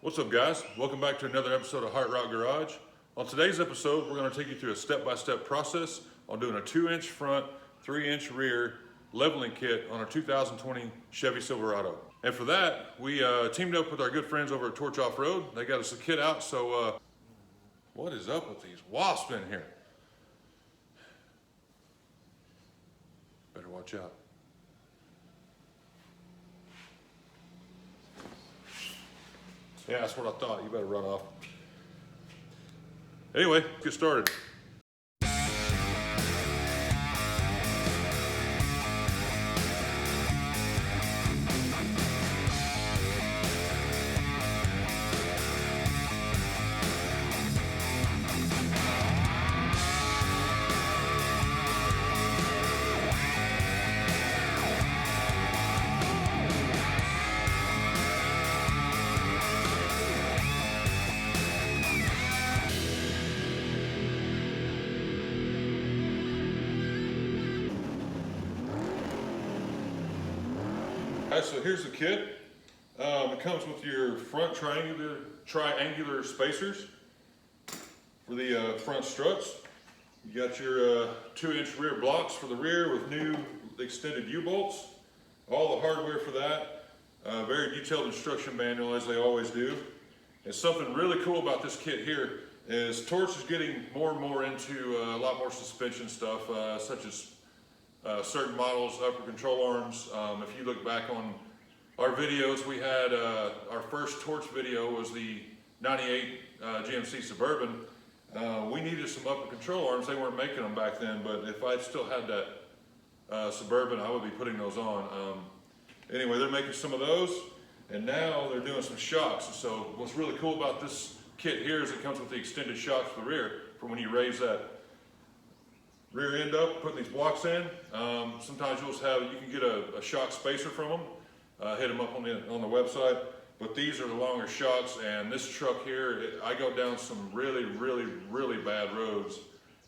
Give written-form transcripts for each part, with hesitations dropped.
What's up, guys? Welcome back to another episode of Heart Rock Garage. On today's episode, we're going to take you through a step-by-step process on doing a 2-inch front, 3-inch rear leveling kit on our 2020 Chevy Silverado. And for that, we teamed up with our good friends over at Torch Off-Road. They got us a kit out, so what is up with these wasps in here? Better watch out. Yeah, that's what I thought. You better run off. Anyway, get started. Alright, so here's the kit. It comes with your front triangular spacers for the front struts. You got your 2-inch rear blocks for the rear with new extended U-bolts. All the hardware for that. Very detailed instruction manual, as they always do. And something really cool about this kit here is Torch is getting more and more into a lot more suspension stuff, such as certain models, upper control arms. If you look back on our videos, we had our first Torch video was the 98 GMC Suburban. We needed some upper control arms. They weren't making them back then, but if I still had that Suburban, I would be putting those on. Anyway, they're making some of those, and now they're doing some shocks. So what's really cool about this kit here is it comes with the extended shocks for the rear for when you raise that rear end up, putting these blocks in. Sometimes you can get a shock spacer from them, hit them up on the website, but these are the longer shocks. And this truck here, I go down some really bad roads,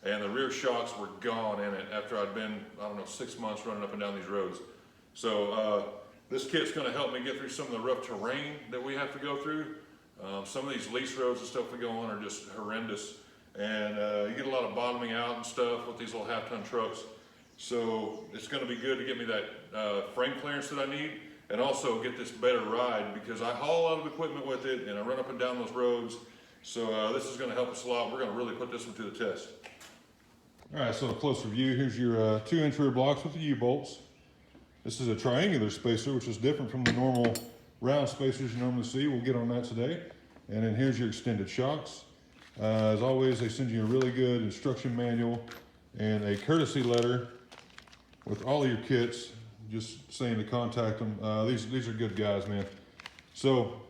and the rear shocks were gone in it after I'd been, I don't know, 6 months running up and down these roads. So this kit's gonna help me get through some of the rough terrain that we have to go through. Some of these lease roads and stuff we go on are just horrendous. And you get a lot of bottoming out and stuff with these little half-ton trucks. So it's going to be good to get me that frame clearance that I need, and also get this better ride, because I haul a lot of equipment with it and I run up and down those roads. So this is going to help us a lot. We're going to really put this one to the test. All right, so a closer view. Here's your 2-inch rear blocks with the U-bolts. This is a triangular spacer, which is different from the normal round spacers you normally see. We'll get on that today. And then here's your extended shocks. As always, they send you a really good instruction manual and a courtesy letter with all of your kits, just saying to contact them. These are good guys, man. So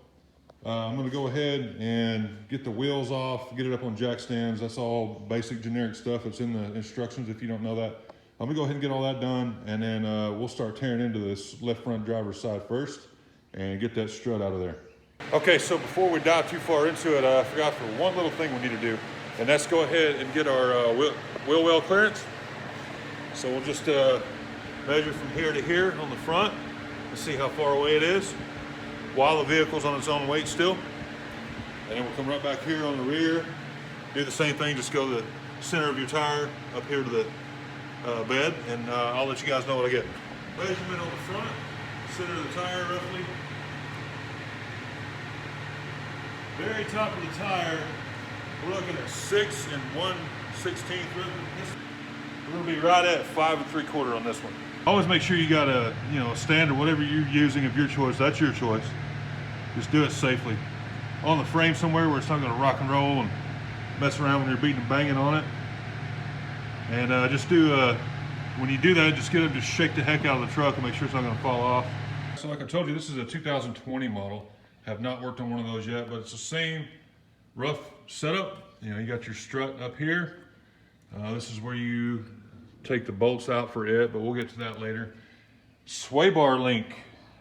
I'm going to go ahead and get the wheels off, get it up on jack stands. That's all basic generic stuff that's in the instructions if you don't know that. I'm going to go ahead and get all that done, and then we'll start tearing into this left front driver's side first and get that strut out of there. Okay, so before we dive too far into it, I forgot for one little thing we need to do, and that's go ahead and get our wheel well clearance. So we'll just measure from here to here on the front and see how far away it is while the vehicle's on its own weight still. And then we'll come right back here on the rear, do the same thing, just go to the center of your tire up here to the bed, and I'll let you guys know what I get. Measurement on the front, center of the tire roughly. Very top of the tire, we're looking at 6 1/16. We're going to be right at 5 3/4 on this one. Always make sure you got a standard, whatever you're using of your choice. That's your choice. Just do it safely. On the frame somewhere where it's not going to rock and roll and mess around when you're beating and banging on it. And just when you do that, just get up, just shake the heck out of the truck and make sure it's not going to fall off. So like I told you, this is a 2020 model. Have not worked on one of those yet, but it's the same rough setup. You got your strut up here. This is where you take the bolts out for it, but we'll get to that later. Sway bar link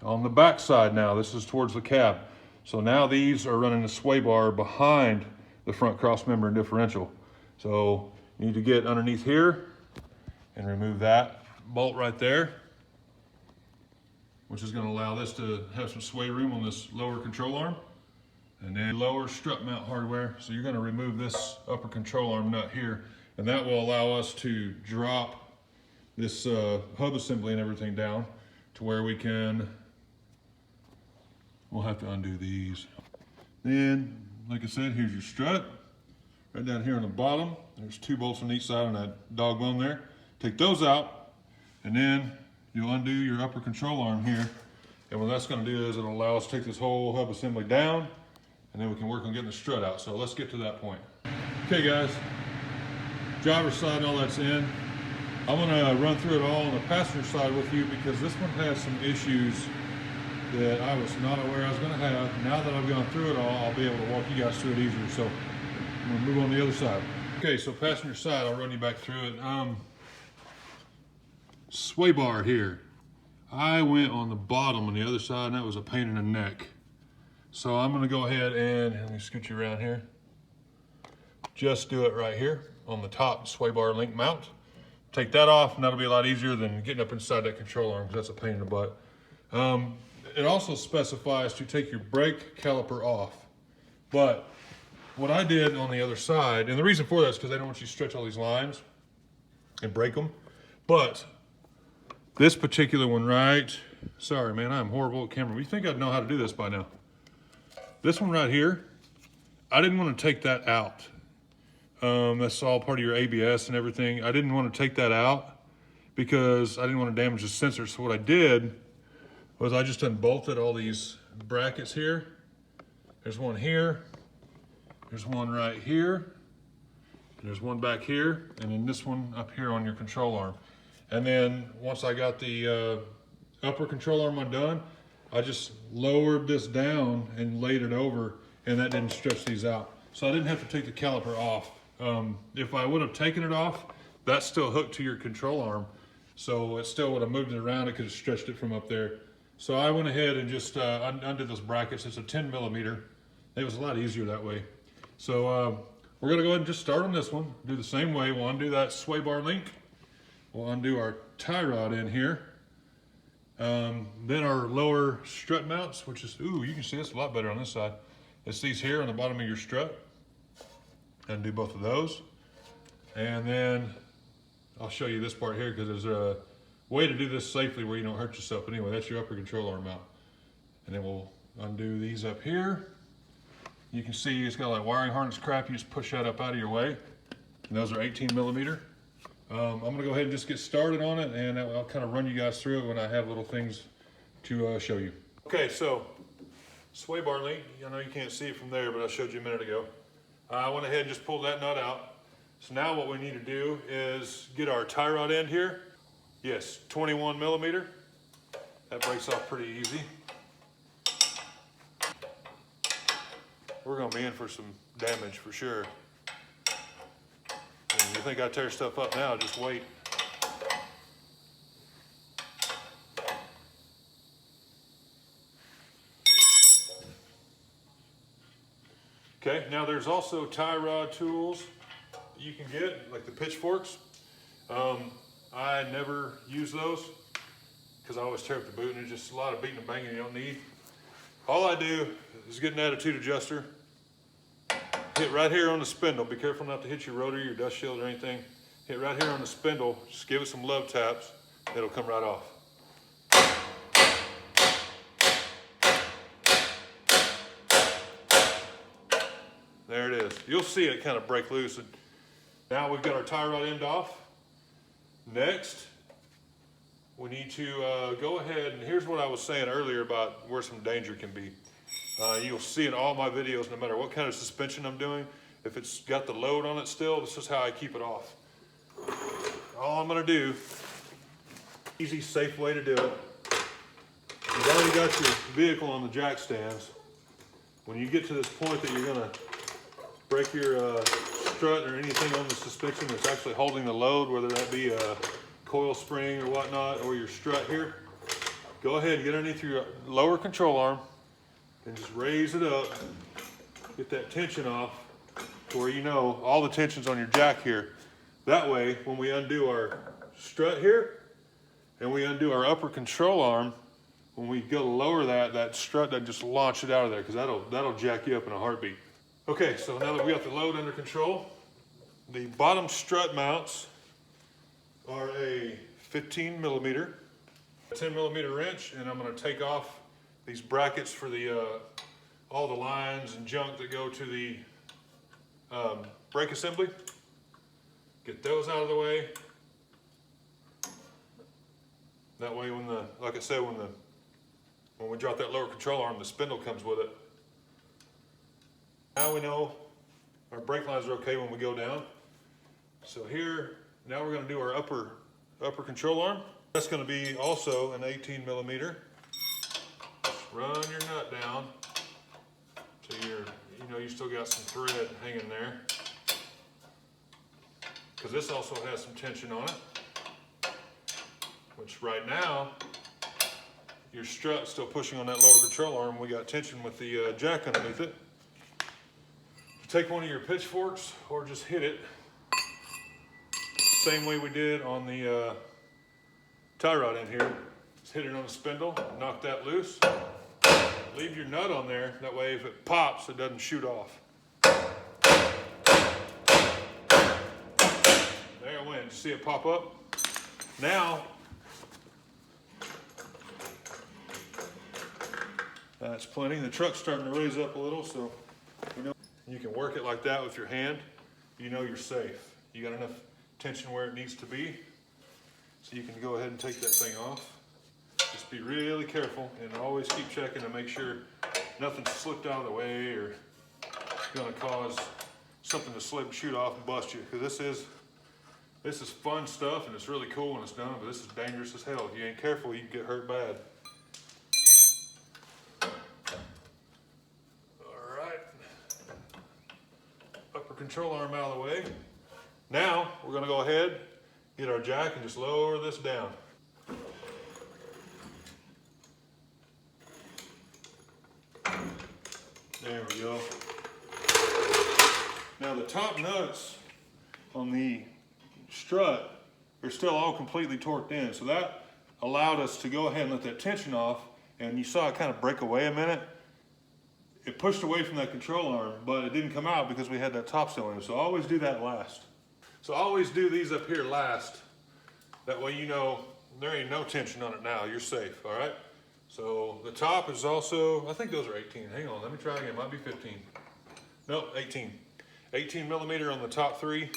on the back side now. This is towards the cab. So now these are running the sway bar behind the front cross member and differential. So you need to get underneath here and remove that bolt right there, which is going to allow this to have some sway room on this lower control arm. and then lower strut mount hardware. So you're going to remove this upper control arm nut here, and that will allow us to drop this hub assembly and everything down to where we can, we'll have to undo these. Then, like I said, here's your strut. Right down here on the bottom, there's 2 bolts on each side on that dog bone there. Take those out, and then you'll undo your upper control arm here. And what that's going to do is it'll allow us to take this whole hub assembly down, and then we can work on getting the strut out. So let's get to that point. Okay guys, driver's side and all that's in. I'm going to run through it all on the passenger side with you because this one has some issues that I was not aware I was going to have. Now that I've gone through it all, I'll be able to walk you guys through it easier. So I'm going to move on to the other side. Okay, so passenger side, I'll run you back through it. Sway bar here. I went on the bottom on the other side, and that was a pain in the neck. So I'm going to go ahead and, let me scoot you around here. Just do it right here on the top sway bar link mount. Take that off, and that'll be a lot easier than getting up inside that control arm, because that's a pain in the butt. It also specifies to take your brake caliper off. But what I did on the other side, and the reason for that is because I don't want you to stretch all these lines and break them. But this particular one, right? Sorry, man, I'm horrible at camera. You think I'd know how to do this by now? This one right here, I didn't want to take that out. That's all part of your ABS and everything. I didn't want to take that out because I didn't want to damage the sensor. So what I did was I just unbolted all these brackets here. There's one here. There's one right here. There's one back here. And then this one up here on your control arm. And then once I got the upper control arm undone, I just lowered this down and laid it over, and that didn't stretch these out. So I didn't have to take the caliper off. If I would have taken it off, that's still hooked to your control arm. So it still would have moved it around. It could have stretched it from up there. So I went ahead and just undid those brackets. It's a 10 millimeter. It was a lot easier that way. So we're gonna go ahead and just start on this one. Do the same way. We'll undo that sway bar link. We'll undo our tie rod in here. Then our lower strut mounts, which is, ooh, you can see it's a lot better on this side. It's these here on the bottom of your strut. Undo both of those. And then I'll show you this part here because there's a way to do this safely where you don't hurt yourself. But anyway, that's your upper control arm mount. And then we'll undo these up here. You can see it's got like wiring harness crap. You just push that up out of your way. And those are 18 millimeter. I'm gonna go ahead and just get started on it, and I'll kind of run you guys through it when I have little things to show you. Okay, so sway bar link, I know you can't see it from there, but I showed you a minute ago. I went ahead and just pulled that nut out. So now what we need to do is get our tie rod end here. Yes, 21 millimeter. That breaks off pretty easy. We're gonna be in for some damage for sure. And you think I tear stuff up now, just wait. Okay, now there's also tie rod tools that you can get, like the pitchforks. I never use those because I always tear up the boot, and it's just a lot of beating and banging you don't need. All I do is get an attitude adjuster, hit right here on the spindle. Be careful not to hit your rotor, your dust shield, or anything. Hit right here on the spindle, just give it some love taps, it'll come right off. There it is. You'll see it kind of break loose. And now we've got our tie rod end off. Next, we need to go ahead, and here's what I was saying earlier about where some danger can be. You'll see in all my videos, no matter what kind of suspension I'm doing, if it's got the load on it still, this is how I keep it off. All I'm gonna do, easy, safe way to do it. You've already got your vehicle on the jack stands. When you get to this point that you're gonna break your strut or anything on the suspension that's actually holding the load, whether that be a coil spring or whatnot, or your strut here, go ahead and get underneath your lower control arm and just raise it up, get that tension off to where you know all the tension's on your jack here. That way, when we undo our strut here and we undo our upper control arm, when we go to lower that strut doesn't just launch it out of there, because that'll jack you up in a heartbeat. Okay, so now that we got the load under control, the bottom strut mounts are a 15 millimeter, 10 millimeter wrench, and I'm going to take off these brackets for the all the lines and junk that go to the brake assembly. Get those out of the way. That way, when like I said, when we drop that lower control arm, the spindle comes with it. Now we know our brake lines are okay when we go down. So here, now we're going to do our upper control arm. That's going to be also an 18 millimeter. Run your nut down so you still got some thread hanging there, because this also has some tension on it, which right now your strut's still pushing on that lower control arm. We got tension with the jack underneath it. Take one of your pitchforks or just hit it same way we did on the tie rod in here. Just hit it on the spindle, knock that loose. Leave your nut on there, that way if it pops, it doesn't shoot off. There it went. Did you see it pop up? Now, that's plenty. The truck's starting to raise up a little, so you can work it like that with your hand. You know you're safe. You got enough tension where it needs to be, so you can go ahead and take that thing off. Just be really careful and always keep checking to make sure nothing's slipped out of the way or gonna cause something to slip and shoot off and bust you. Because this is fun stuff and it's really cool when it's done, but this is dangerous as hell. If you ain't careful, you can get hurt bad. All right, upper control arm out of the way. Now we're gonna go ahead, get our jack and just lower this down. There we go. Now the top nuts on the strut are still all completely torqued in, so that allowed us to go ahead and let that tension off, and you saw it kind of break away a minute. It pushed away from that control arm, but it didn't come out because we had that top cylinder, so always do that last. So always do these up here last. That way you know there ain't no tension on it now, you're safe, all right? So the top is also, I think those are 18. Hang on, let me try again, might be 15. Nope, 18. 18 millimeter on the top three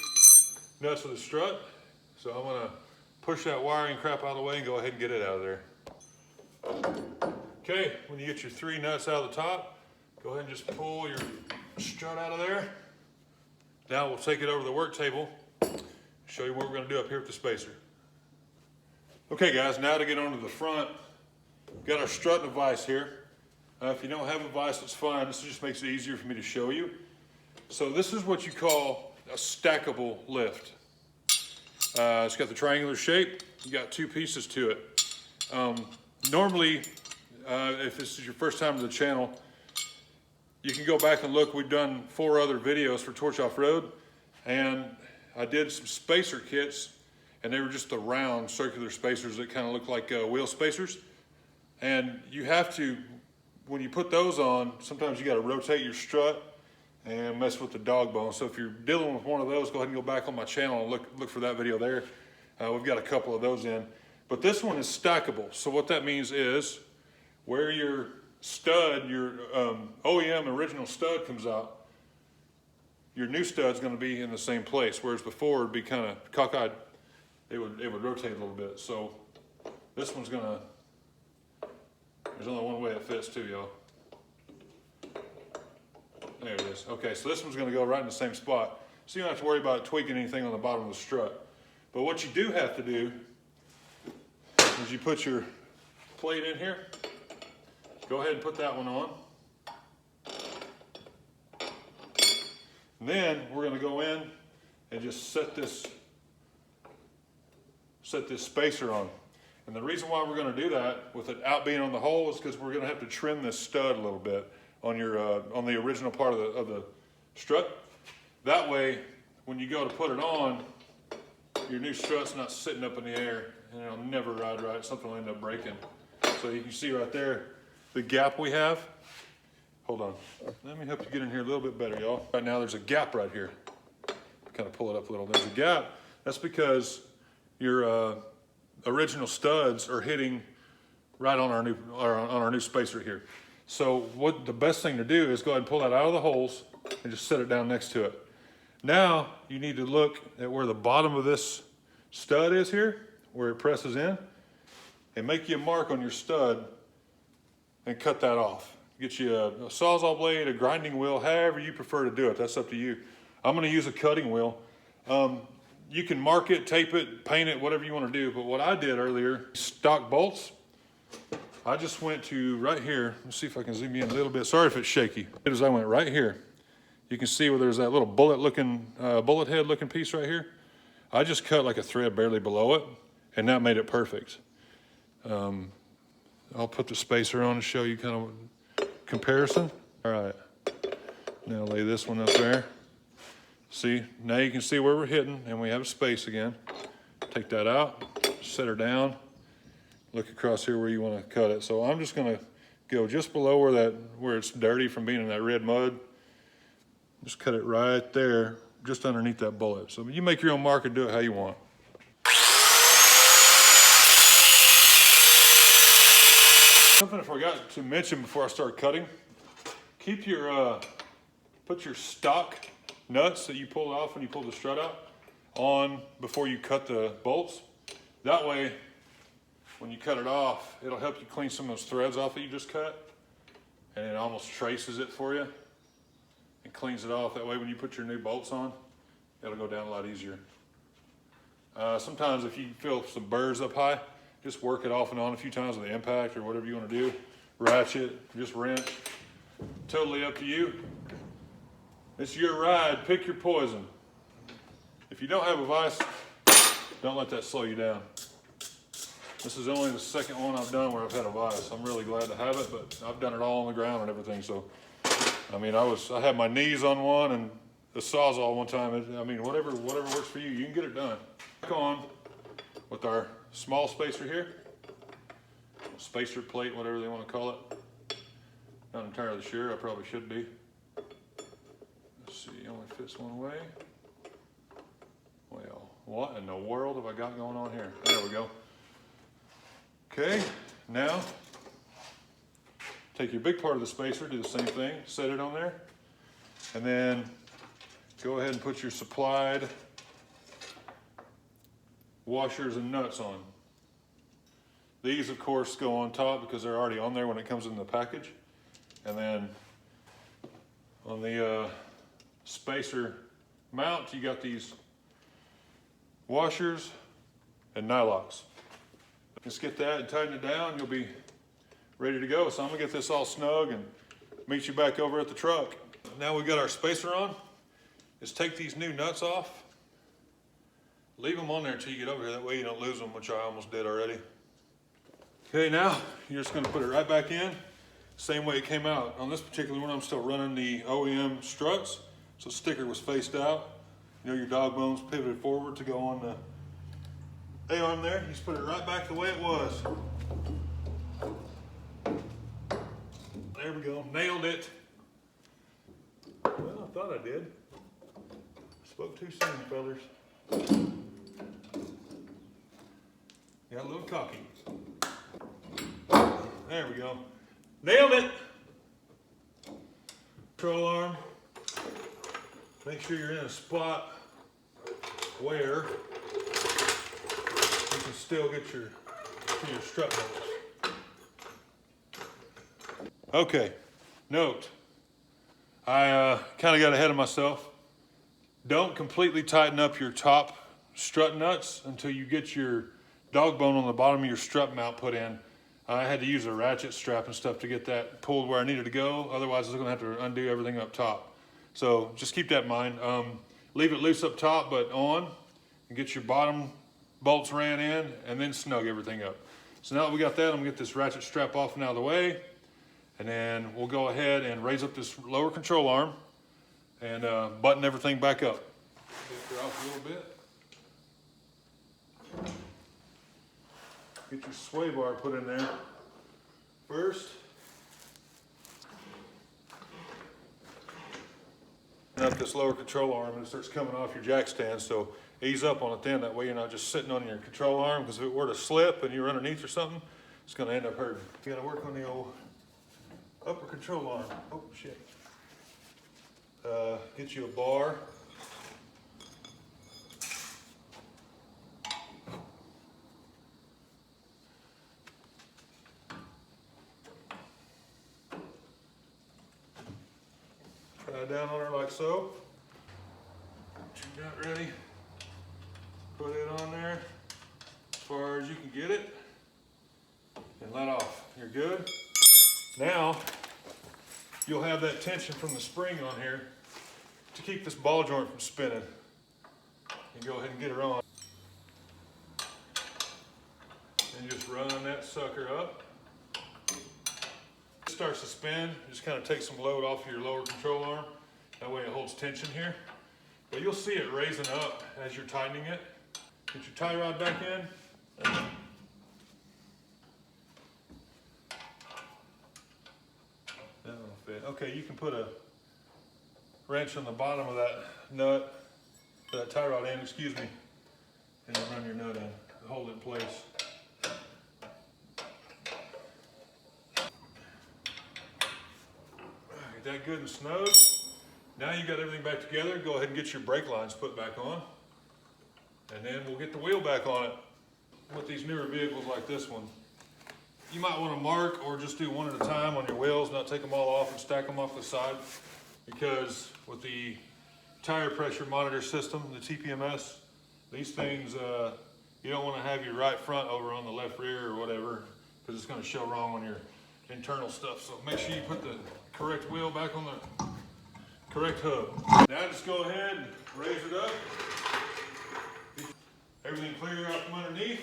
nuts of the strut. So I'm gonna push that wiring crap out of the way and go ahead and get it out of there. Okay, when you get your three nuts out of the top, go ahead and just pull your strut out of there. Now we'll take it over to the work table, show you what we're gonna do up here with the spacer. Okay guys, now to get onto the front, we've got our strut and a vise here. If you don't have a vise, that's fine. This just makes it easier for me to show you. So this is what you call a stackable lift. It's got the triangular shape. You got two pieces to it. Normally, if this is your first time to the channel, you can go back and look. We've done 4 other videos for Torch Off-Road, and I did some spacer kits, and they were just the round circular spacers that kind of look like wheel spacers. And you have to, when you put those on, sometimes you got to rotate your strut and mess with the dog bone. So if you're dealing with one of those, go ahead and go back on my channel and look for that video there. We've got a couple of those in. But this one is stackable. So what that means is where your stud, your OEM original stud comes out, your new stud's going to be in the same place, whereas before it'd be kind of cockeyed. It would rotate a little bit. So this one's going to, there's only one way it fits too, y'all. There it is. Okay, so this one's gonna go right in the same spot. So you don't have to worry about tweaking anything on the bottom of the strut. But what you do have to do is you put your plate in here. Go ahead and put that one on. And then we're gonna go in and just set this spacer on. And the reason why we're going to do that with it out being on the hole is because we're going to have to trim this stud a little bit on your on the original part of the strut. That way, when you go to put it on, your new strut's not sitting up in the air and it'll never ride right. Something will end up breaking. So you can see right there the gap we have. Hold on, let me help you get in here a little bit better, y'all. Right now there's a gap right here. Kind of pull it up a little. There's a gap. That's because your original studs are hitting right on our new spacer here. So what the best thing to do is go ahead and pull that out of the holes and just set it down next to it. Now you need to look at where the bottom of this stud is here, where it presses in, and make you a mark on your stud and cut that off. Get you a Sawzall blade, a grinding wheel, however you prefer to do it. That's up to you. I'm gonna use a cutting wheel. You can mark it, tape it, paint it, whatever you wanna do. But what I did earlier, stock bolts, I just went to right here. Let's see if I can zoom in a little bit. Sorry if it's shaky. As I went right here, you can see where there's that little bullet head looking piece right here. I just cut like a thread barely below it, and that made it perfect. I'll put the spacer on to show you kind of comparison. All right, now lay this one up there. See, now you can see where we're hitting, and we have space again. Take that out, set her down, look across here where you want to cut it. So I'm just gonna go just below where it's dirty from being in that red mud. Just cut it right there, just underneath that bullet. So you make your own mark and do it how you want. Something I forgot to mention before I start cutting, keep your, put your stock nuts that you pull off when you pull the strut out on before you cut the bolts. That way, when you cut it off, it'll help you clean some of those threads off that you just cut, and it almost traces it for you and cleans it off. That way when you put your new bolts on, it'll go down a lot easier. Sometimes if you feel some burrs up high, just work it off and on a few times with the impact or whatever you want to do. Ratchet, just wrench, totally up to you. It's your ride, pick your poison. If you don't have a vise, don't let that slow you down. This is only the second one I've done where I've had a vise. I'm really glad to have it, but I've done it all on the ground and everything. So, I mean, I had my knees on one and the Sawzall one time. I mean, whatever works for you, you can get it done. Back on with our small spacer here, spacer plate, whatever they want to call it. Not entirely sure, I probably should be. Let's see, only fits one way. Well, what in the world have I got going on here? There we go. Okay, now take your big part of the spacer, do the same thing, set it on there, and then go ahead and put your supplied washers and nuts on. These, of course, go on top because they're already on there when it comes in the package. And then on the spacer mount, you got these washers and nylocks. Just get that and tighten it down, you'll be ready to go. So I'm gonna get this all snug and meet you back over at the truck. Now we got our spacer on. Just take these new nuts off. Leave them on there until you get over here. That way you don't lose them, which I almost did already. Okay, now you're just gonna put it right back in. Same way it came out. On this particular one, I'm still running the OEM struts. So the sticker was faced out. You know, your dog bones pivoted forward to go on the A-arm there. You just put it right back the way it was. There we go, nailed it. Well, I thought I did. Spoke too soon, fellas. Got a little cocky. There we go. Nailed it! Control arm. Make sure you're in a spot where you can still get your strut bolts. Okay, note. I kind of got ahead of myself. Don't completely tighten up your top strut nuts until you get your dog bone on the bottom of your strut mount put in. I had to use a ratchet strap and stuff to get that pulled where I needed to go. Otherwise, I was gonna have to undo everything up top. So just keep that in mind. Leave it loose up top, but on, and get your bottom bolts ran in, and then snug everything up. So now that we got that, I'm gonna get this ratchet strap off and out of the way, and then we'll go ahead and raise up this lower control arm and button everything back up. Lift her off a little bit. Get your sway bar put in there. First, up this lower control arm and it starts coming off your jack stand, so ease up on it then. That way you're not just sitting on your control arm, because if it were to slip and you're underneath or something, it's going to end up hurting. You got to work on the old upper control arm. Oh shit. Get you a bar. Try it down on her like so. Get your nut ready. Put it on there as far as you can get it and let off. You're good. Now you'll have that tension from the spring on here to keep this ball joint from spinning. And go ahead and get her on. And just run that sucker up. It starts to spin. Just kind of take some load off of your lower control arm. That way it holds tension here. But you'll see it raising up as you're tightening it. Get your tie rod back in. That will fit. Okay, you can put a wrench on the bottom of that nut, that tie rod in, excuse me, and then run your nut in to hold it in place. Get that good and snug. Now you got everything back together. Go ahead and get your brake lines put back on. And then we'll get the wheel back on it. With these newer vehicles like this one, you might want to mark or just do one at a time on your wheels, not take them all off and stack them off the side. Because with the tire pressure monitor system, the TPMS, these things, you don't want to have your right front over on the left rear or whatever, because it's going to show wrong on your internal stuff. So make sure you put the correct wheel back on the correct hub. Now just go ahead and raise it up. Everything clear out from underneath.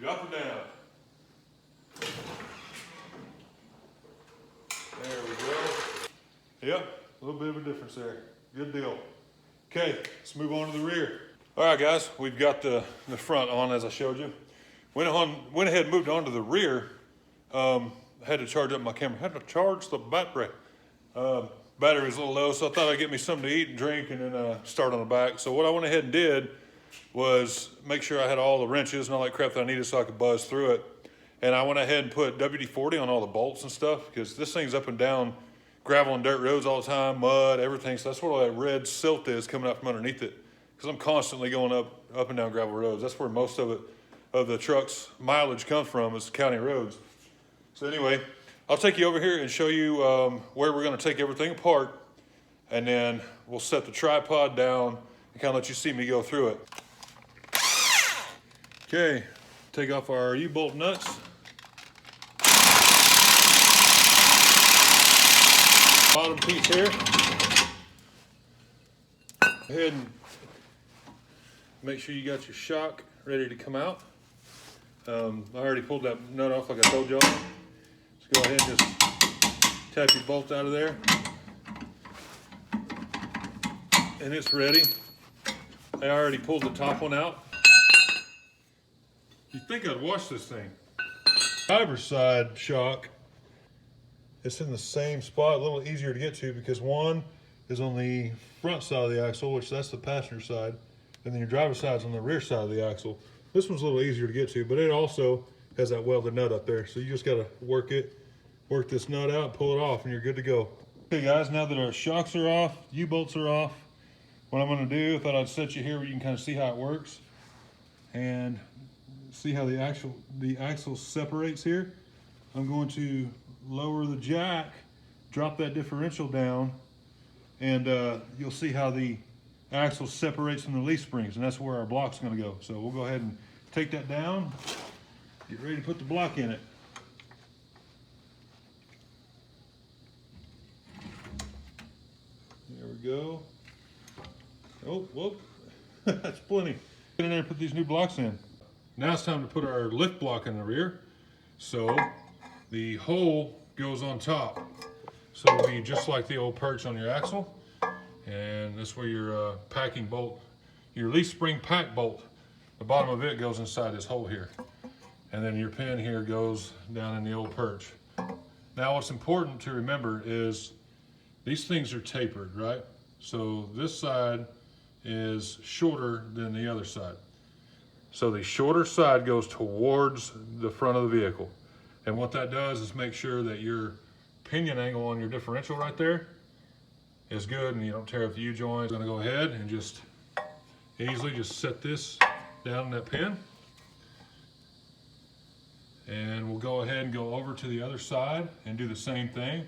You up or down. There we go. Yep, a little bit of a difference there. Good deal. Okay, let's move on to the rear. All right, guys, we've got the front on as I showed you. Went ahead and moved on to the rear. Had to charge up my camera. Had to charge the battery. Battery was a little low, so I thought I'd get me something to eat and drink and then start on the back. So what I went ahead and did was make sure I had all the wrenches and all that crap that I needed so I could buzz through it. And I went ahead and put WD-40 on all the bolts and stuff, because this thing's up and down gravel and dirt roads all the time, mud, everything. So that's what all that red silt is coming out from underneath it, because I'm constantly going up and down gravel roads. That's where most of the truck's mileage comes from, is county roads. So anyway, I'll take you over here and show you where we're going to take everything apart, and then we'll set the tripod down and kind of let you see me go through it. Okay, take off our U-bolt nuts. Bottom piece here. Go ahead and make sure you got your shock ready to come out. I already pulled that nut off like I told y'all. Just go ahead and just tap your bolt out of there. And it's ready. I already pulled the top one out. You'd think I'd wash this thing. Driver's side shock, it's in the same spot, a little easier to get to, because one is on the front side of the axle, which that's the passenger side, and then your driver's side's on the rear side of the axle. This one's a little easier to get to, but it also has that welded nut up there, so you just gotta work this nut out, pull it off, and you're good to go. Okay guys, now that our shocks are off, U-bolts are off, what I'm gonna do, I thought I'd set you here where you can kind of see how it works, and see how the axle separates here. I'm going to lower the jack, drop that differential down, and you'll see how the axle separates from the leaf springs, and that's where our block's going to go. So we'll go ahead and take that down, get ready to put the block in it. There we go. Oh, whoop. That's plenty. Get in there and put these new blocks in. Now it's time to put our lift block in the rear. So the hole goes on top. So it'll be just like the old perch on your axle. And that's where your packing bolt, your leaf spring pack bolt, the bottom of it goes inside this hole here. and then your pin here goes down in the old perch. Now what's important to remember is these things are tapered, right? So this side is shorter than the other side. So the shorter side goes towards the front of the vehicle. And what that does is make sure that your pinion angle on your differential right there is good and you don't tear up the U-joint. I'm gonna go ahead and just easily just set this down in that pin. And we'll go ahead and go over to the other side and do the same thing.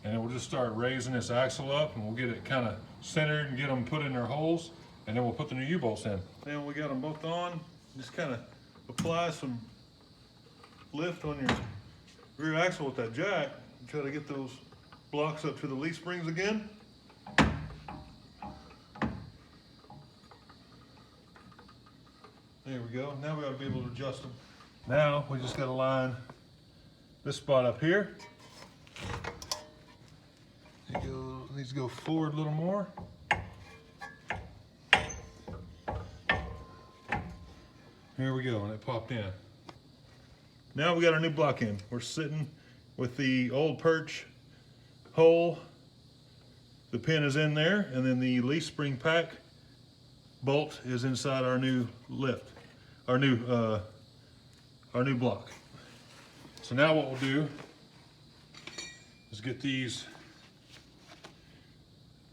And then we'll just start raising this axle up and we'll get it kind of centered and get them put in their holes. And then we'll put the new U-bolts in. Then we got them both on. Just kind of apply some lift on your rear axle with that jack and try to get those blocks up to the leaf springs again. There we go. Now we ought to be able to adjust them. Now we just got to line this spot up here. It needs to go forward a little more. Here we go, and it popped in. Now we got our new block in. We're sitting with the old perch hole. The pin is in there, and then the leaf spring pack bolt is inside our new lift, our new block. So now what we'll do is get these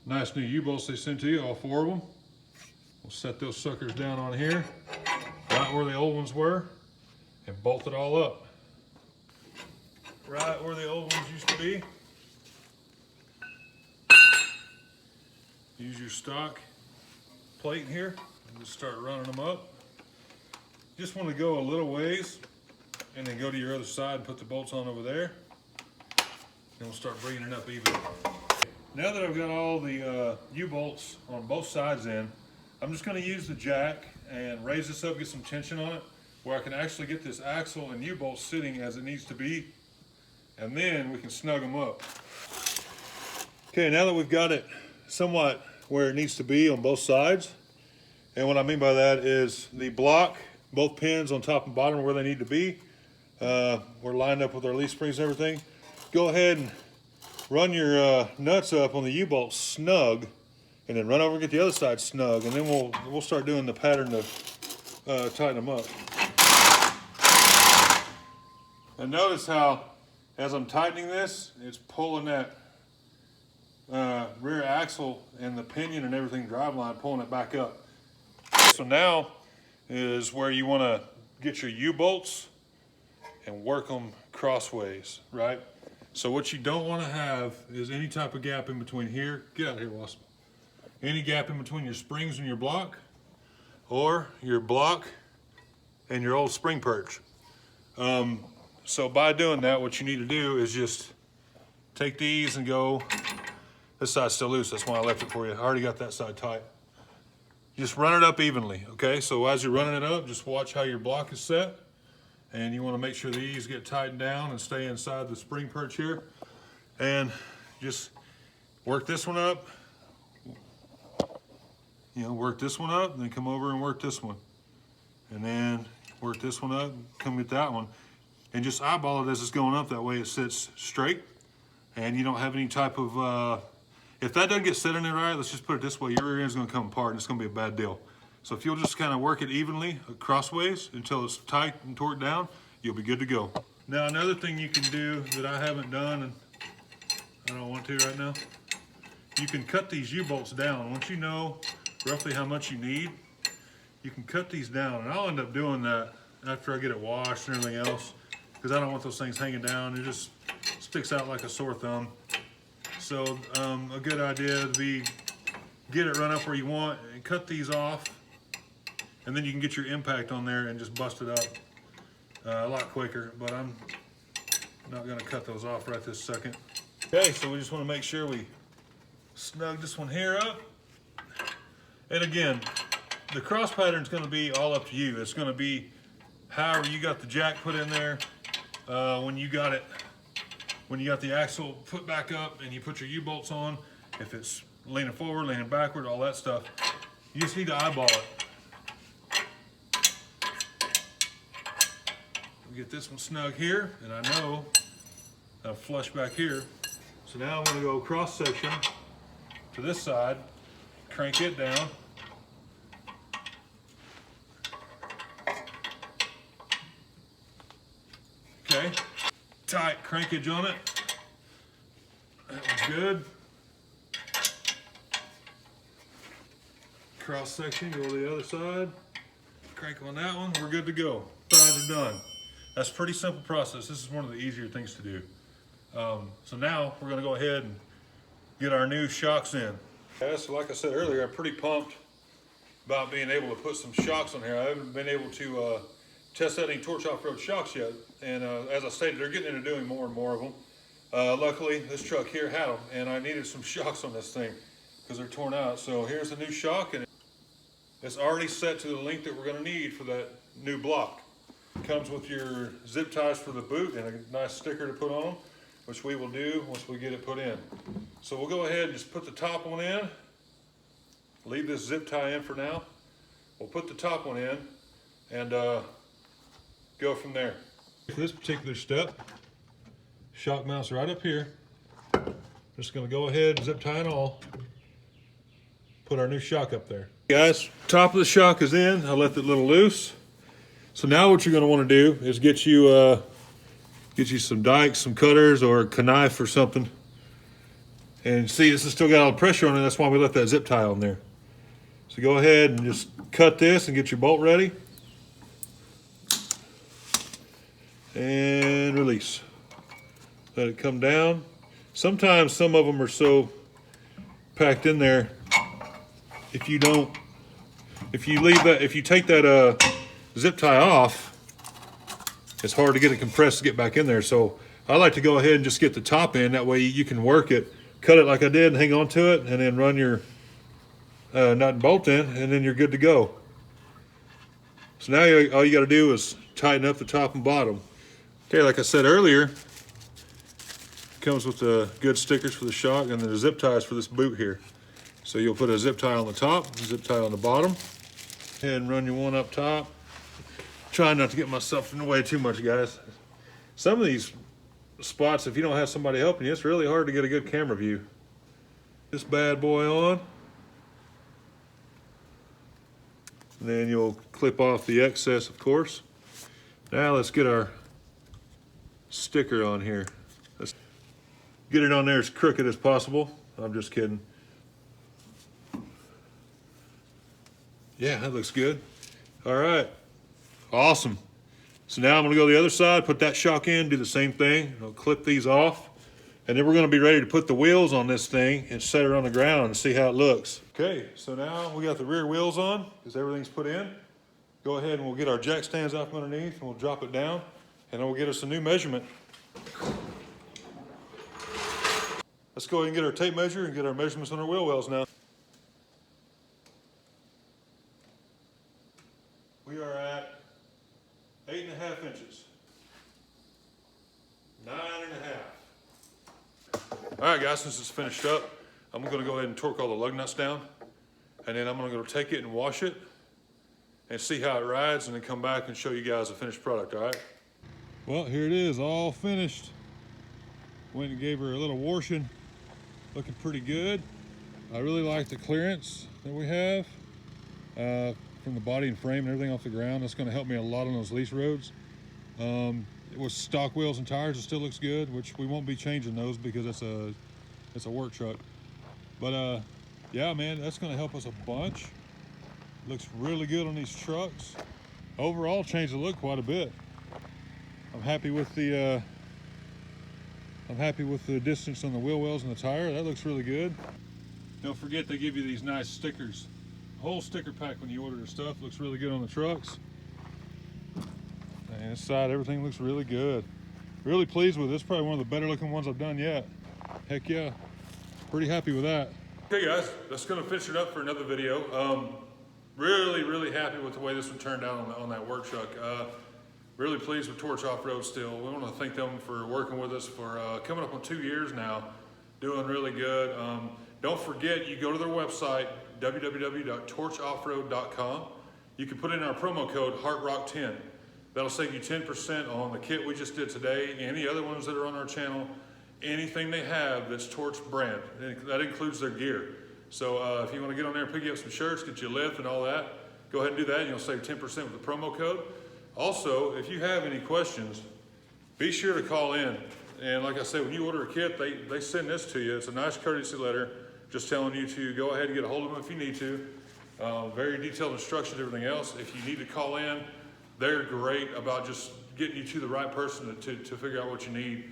nice new U-bolts they sent to you, all 4 of them. We'll set those suckers down on here, right where the old ones were, and bolt it all up. Right where the old ones used to be. Use your stock plate here and just start running them up. Just want to go a little ways and then go to your other side and put the bolts on over there. Then we'll start bringing it up even. Now that I've got all the U-bolts on both sides in, I'm just going to use the jack and raise this up, get some tension on it, where I can actually get this axle and U-bolt sitting as it needs to be, and then we can snug them up. Okay, now that we've got it somewhat where it needs to be on both sides, and what I mean by that is the block, both pins on top and bottom are where they need to be. We're lined up with our leaf springs and everything. Go ahead and run your nuts up on the U-bolt snug, and then run over and get the other side snug, and then we'll start doing the pattern to tighten them up. And notice how, as I'm tightening this, it's pulling that rear axle and the pinion and everything, driveline, pulling it back up. So now is where you want to get your U-bolts and work them crossways, right? So what you don't want to have is any type of gap in between here. Get out of here, Wasp. Any gap in between your springs and your block, or your block and your old spring perch. So by doing that, what you need to do is just take these and go, this side's still loose, that's why I left it for you. I already got that side tight. Just run it up evenly, okay? So as you're running it up, just watch how your block is set, and you want to make sure these get tightened down and stay inside the spring perch here. And just work this one up, work this one up, and then come over and work this one. And then work this one up, come get that one. And just eyeball it as it's going up, that way it sits straight. And you don't have any type of, if that doesn't get set in there right, let's just put it this way, your rear end's gonna come apart and it's gonna be a bad deal. So if you'll just kind of work it evenly crossways until it's tight and torqued down, you'll be good to go. Now another thing you can do that I haven't done, and I don't want to right now, you can cut these U-bolts down. Once you know roughly how much you need, you can cut these down. And I'll end up doing that after I get it washed and everything else, because I don't want those things hanging down. It just sticks out like a sore thumb. So a good idea would be get it run up where you want and cut these off, and then you can get your impact on there and just bust it up a lot quicker, but I'm not gonna cut those off right this second. Okay, so we just wanna make sure we snug this one here up. And again, the cross pattern is gonna be all up to you. It's gonna be however you got the jack put in there, when you got the axle put back up and you put your U-bolts on, if it's leaning forward, leaning backward, all that stuff, you just need to eyeball it. we get this one snug here, and I know I'll flush back here. So now I'm going to go cross section to this side, crank it down. Okay, tight crankage on it. That one's good. Cross section, go to the other side. Crank on that one, we're good to go. Sides are done. That's a pretty simple process. This is one of the easier things to do. So now we're gonna go ahead and get our new shocks in. Yeah, so like I said earlier, I'm pretty pumped about being able to put some shocks on here. I haven't been able to test out any Torch Off-Road shocks yet. And as I stated, they're getting into doing more and more of them. Luckily, this truck here had them, and I needed some shocks on this thing because they're torn out. So here's the new shock, and it's already set to the length that we're gonna need for that new block. It comes with your zip ties for the boot and a nice sticker to put on them, which we will do once we get it put in. So we'll go ahead and just put the top one in. Leave this zip tie in for now. We'll put the top one in and go from there. For this particular step, shock mounts right up here. Just gonna go ahead, zip tie and all, put our new shock up there. Guys, top of the shock is in. I left it a little loose. So now what you're gonna wanna do is get you some dikes, some cutters, or a knife or something. And see, this has still got all the pressure on it. That's why we left that zip tie on there. So go ahead and just cut this and get your bolt ready. And release. Let it come down. Sometimes some of them are so packed in there, if you take that zip tie off, it's hard to get it compressed to get back in there. So I like to go ahead and just get the top in. That way you can work it, cut it like I did, and hang on to it, and then run your nut and bolt in, and then you're good to go. So now all you got to do is tighten up the top and bottom. Okay, like I said earlier, it comes with the good stickers for the shock and the zip ties for this boot here. So you'll put a zip tie on the top, a zip tie on the bottom, and run your one up top. Try not to get myself in the way too much, guys. Some of these spots, if you don't have somebody helping you, it's really hard to get a good camera view. This bad boy on. And then you'll clip off the excess, of course. Now let's get our sticker on here. Let's get it on there as crooked as possible. I'm just kidding. Yeah, that looks good. All right, awesome. So now I'm gonna go to the other side, put that shock in, do the same thing. I'll clip these off, and then we're gonna be ready to put the wheels on this thing and set it on the ground and see how it looks. Okay, so now we got the rear wheels on because everything's put in. Go ahead and we'll get our jack stands off underneath and we'll drop it down, and then we'll get us a new measurement. Let's go ahead and get our tape measure and get our measurements on our wheel wells now. We are at 8.5 inches. 9.5. All right, guys, since it's finished up, I'm gonna go ahead and torque all the lug nuts down, and then I'm gonna go take it and wash it and see how it rides, and then come back and show you guys the finished product, all right? Well, here it is, all finished. Went and gave her a little washing. Looking pretty good. I really like the clearance that we have from the body and frame and everything off the ground. That's gonna help me a lot on those lease roads. With stock wheels and tires, it still looks good, which we won't be changing those because it's a work truck. But yeah, man, that's gonna help us a bunch. Looks really good on these trucks. Overall, changed the look quite a bit. I'm happy with the distance on the wheel wells and the tire. That looks really good. Don't forget they give you these nice stickers. The whole sticker pack when you order the stuff looks really good on the trucks. And inside, everything looks really good. Really pleased with this. Probably one of the better looking ones I've done yet. Heck yeah, pretty happy with that. Okay guys, that's gonna finish it up for another video. Really happy with the way this one turned out on that work truck. Really pleased with Torch Off-Road still. We want to thank them for working with us for coming up on 2 years now. Doing really good. Don't forget, you go to their website, www.torchoffroad.com. You can put in our promo code HeartRock10. That'll save you 10% on the kit we just did today, any other ones that are on our channel, anything they have that's Torch brand. That includes their gear. So if you want to get on there and pick up some shirts, get you a lift and all that, go ahead and do that, and you'll save 10% with the promo code. Also, if you have any questions, be sure to call in. And like I said, when you order a kit, they send this to you. It's a nice courtesy letter just telling you to go ahead and get a hold of them if you need to. Very detailed instructions, everything else. If you need to call in, they're great about just getting you to the right person to figure out what you need.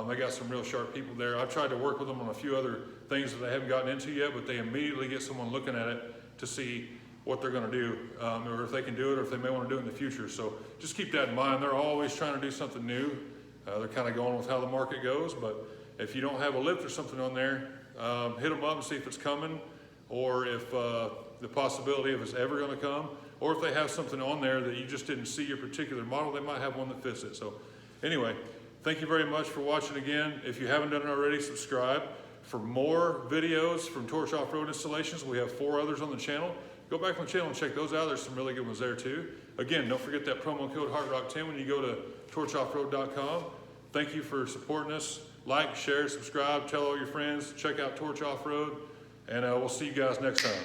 They got some real sharp people there. I've tried to work with them on a few other things that they haven't gotten into yet, but they immediately get someone looking at it to see what they're going to do, or if they can do it, or if they may want to do it in the future. So just keep that in mind. They're always trying to do something new. They're kind of going with how the market goes, but if you don't have a lift or something on there, hit them up and see if it's coming, or if the possibility if it's ever going to come, or if they have something on there that you just didn't see your particular model, they might have one that fits it. So anyway, thank you very much for watching again. If you haven't done it already, subscribe. For more videos from Torch Off-Road installations, we have 4 others on the channel. Go back on the channel and check those out. There's some really good ones there too. Again, don't forget that promo code HeartRock10 when you go to torchoffroad.com. Thank you for supporting us. Like, share, subscribe, tell all your friends, check out Torch Off-Road, and we'll see you guys next time.